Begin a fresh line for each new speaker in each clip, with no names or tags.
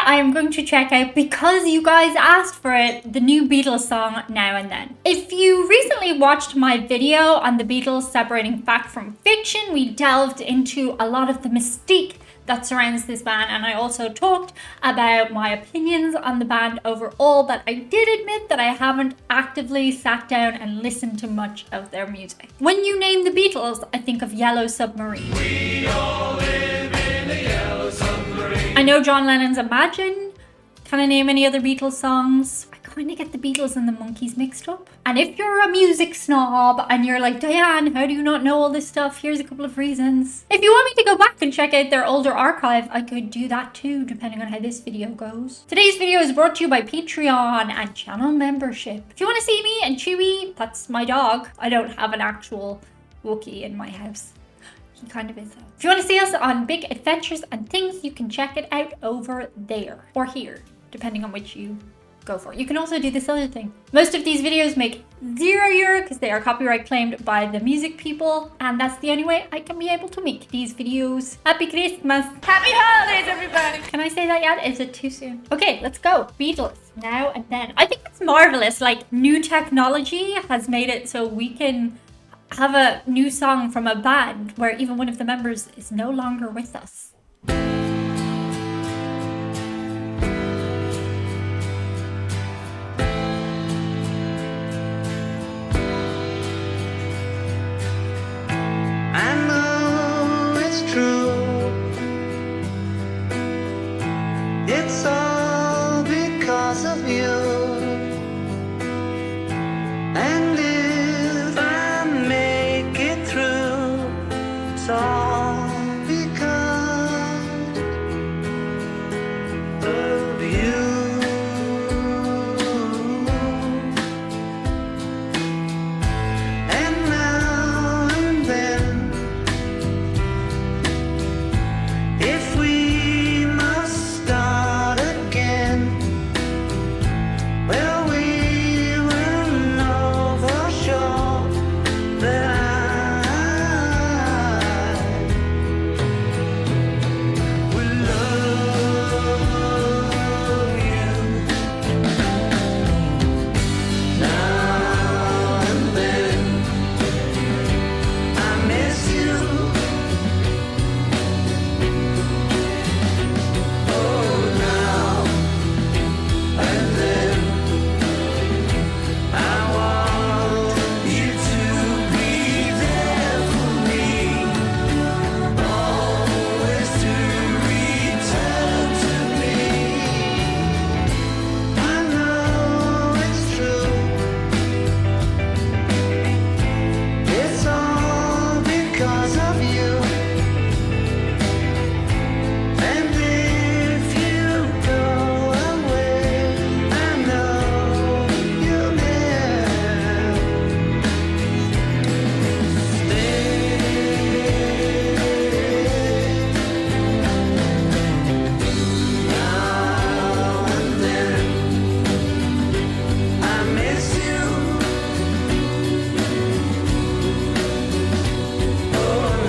I am going to check out, because you guys asked for it, the new Beatles song Now and Then. If you recently watched my video on the Beatles separating fact from fiction, we delved into a lot of the mystique that surrounds this band, and I also talked about my opinions on the band overall, but I did admit that I haven't actively sat down and listened to much of their music. When you name the Beatles, I think of Yellow Submarine.
We all live in a yellow submarine.
I know John Lennon's Imagine. Can I name any other Beatles songs? I kind of get the Beatles and the Monkees mixed up. And if you're a music snob and you're like, Diane, how do you not know all this stuff? Here's a couple of reasons. If you want me to go back and check out their older archive, I could do that too, depending on how this video goes. Today's video is brought to you by Patreon and channel membership. If you want to see me and Chewie, that's my dog. I don't have an actual Wookiee in my house. He kind of is though. If you want to see us on big adventures and things, you can check it out over there or here, depending on which you go for. You can also do this other thing. Most of these videos make €0 because they are copyright claimed by the music people, and that's the only way I can be able to make these videos. Happy Christmas! Happy holidays, everybody! Can I say that yet? Is it too soon? Okay, let's go. Beatles, Now and Then. I think it's marvelous. Like, new technology has made it so we can have a new song from a band where even one of the members is no longer with us.
I know it's true. It's all because of you. And if I make it through, it's all because of you. And now and then, if we must start again, well, we will know for sure that I will love you now and then. I miss you. Oh, now and then. I want you to be there for me, always to return to me. I know it's true. It's all because of you. And if you go away, I know you'll never stay. Now and then, I miss you. Oh,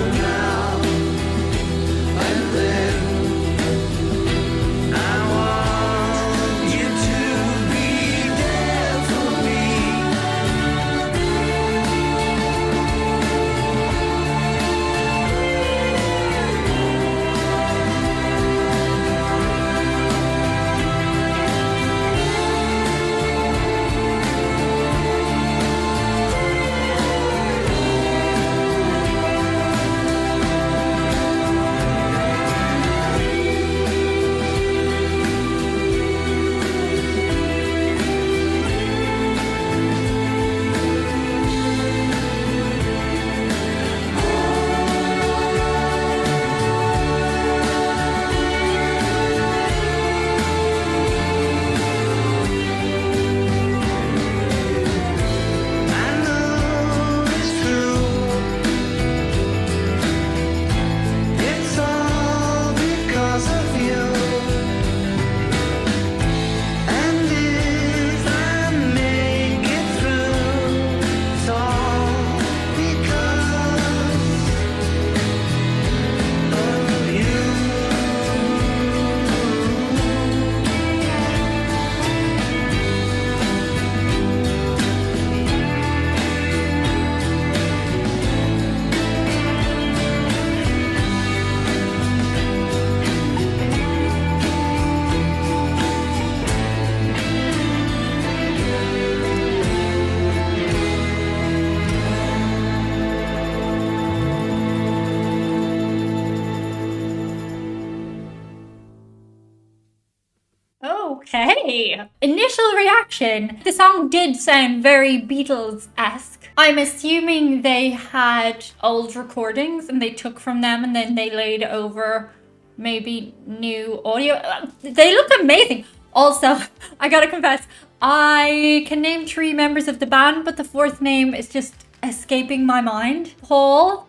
Okay. Initial reaction. The song did sound very Beatles-esque. I'm assuming they had old recordings and they took from them and then they laid over maybe new audio. They look amazing. Also, I gotta confess, I can name 3 members of the band, but the 4th name is just escaping my mind. Paul,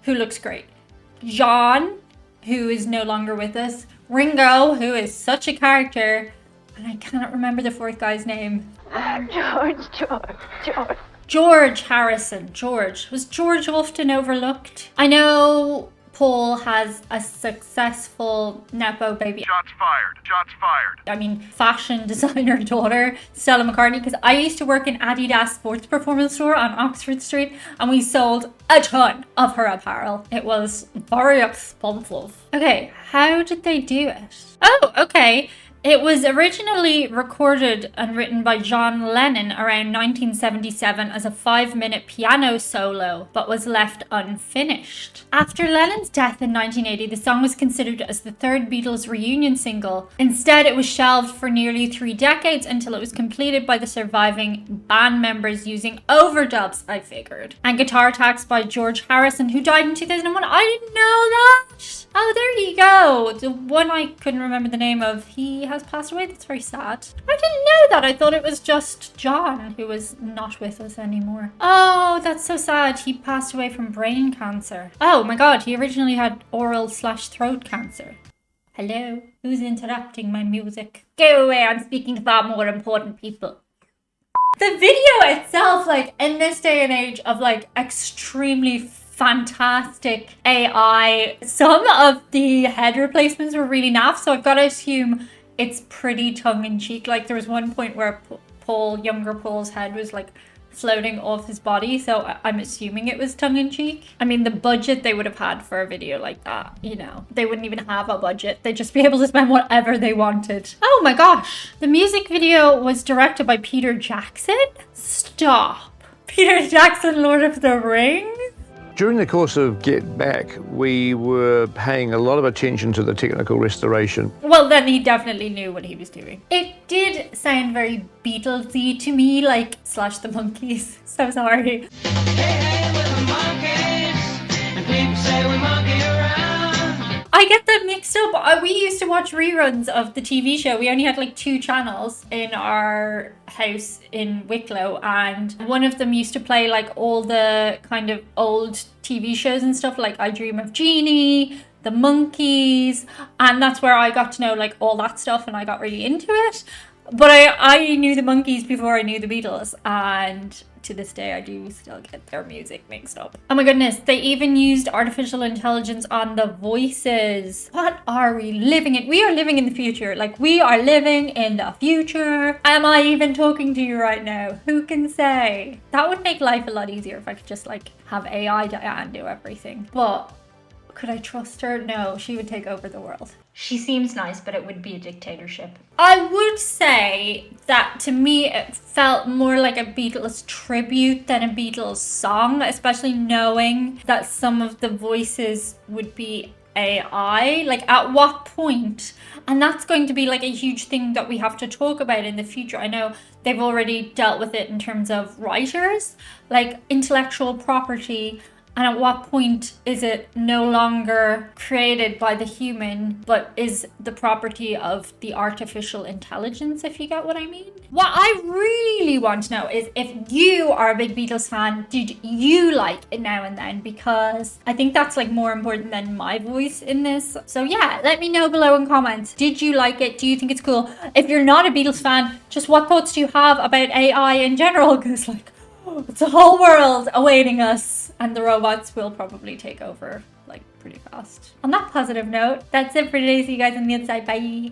who looks great. John, who is no longer with us. Ringo, who is such a character. And I cannot remember the 4th guy's name. George Harrison. George. Was George often overlooked? I know Paul has a successful Nepo baby.
Shots fired. Shots fired.
I mean, fashion designer daughter, Stella McCartney, because I used to work in Adidas Sports Performance Store on Oxford Street, and we sold a ton of her apparel. It was very expensive. Okay, how did they do it? Oh, okay. It was originally recorded and written by John Lennon around 1977 as a 5-minute piano solo, but was left unfinished. After Lennon's death in 1980, the song was considered as the 3rd Beatles reunion single. Instead, it was shelved for nearly 3 decades until it was completed by the surviving band members using overdubs, I figured, and guitar tracks by George Harrison, who died in 2001. I didn't know that! Oh, there you go. The one I couldn't remember the name of, he has passed away. That's very sad. I didn't know that. I thought it was just John who was not with us anymore. Oh, that's so sad. He passed away from brain cancer. Oh my god, he originally had oral/throat cancer. Hello? Who's interrupting my music? Go away, I'm speaking to far more important people. The video itself, like, in this day and age of like extremely fantastic AI, some of the head replacements were really naff, so I've got to assume it's pretty tongue-in-cheek. Like, there was one point where younger Paul's head was like floating off his body, so I'm assuming it was tongue-in-cheek. I mean, the budget they would have had for a video like that, you know, they wouldn't even have a budget. They'd just be able to spend whatever they wanted. Oh my gosh. The music video was directed by Peter Jackson? Stop. Peter Jackson, Lord of the Rings?
During the course of Get Back, we were paying a lot of attention to the technical restoration.
Well, then he definitely knew what he was doing. It did sound very Beatlesy to me, like Slash the Monkeys. So sorry.
Hey, we're the monkeys, and people say we monkey around.
I get them mixed up. We used to watch reruns of the TV show. We only had like 2 channels in our house in Wicklow, and one of them used to play like all the kind of old TV shows and stuff, like I Dream of Jeannie, the Monkeys, and that's where I got to know like all that stuff, and I got really into it. But I knew the Monkeys before I knew the Beatles, and to this day I do still get their music mixed up. Oh my goodness, they even used artificial intelligence on the voices. What are we living in? We are living in the future. Like, we are living in the future. Am I even talking to you right now? Who can say? That would make life a lot easier if I could just like have AI Diane do everything. But could I trust her? No, she would take over the world. She seems nice, but it would be a dictatorship. I would say that to me it felt more like a Beatles tribute than a Beatles song, especially knowing that some of the voices would be AI. Like, at what point? And that's going to be like a huge thing that we have to talk about in the future. I know they've already dealt with it in terms of writers, like intellectual property. And at what point is it no longer created by the human, but is the property of the artificial intelligence, if you get what I mean? What I really want to know is if you are a big Beatles fan, did you like it Now and Then? Because I think that's like more important than my voice in this. So yeah, let me know below in comments. Did you like it? Do you think it's cool? If you're not a Beatles fan, just what thoughts do you have about AI in general? Because like, it's a whole world awaiting us, and the robots will probably take over like pretty fast. On that positive note, that's it for today. See you guys on the inside. Bye.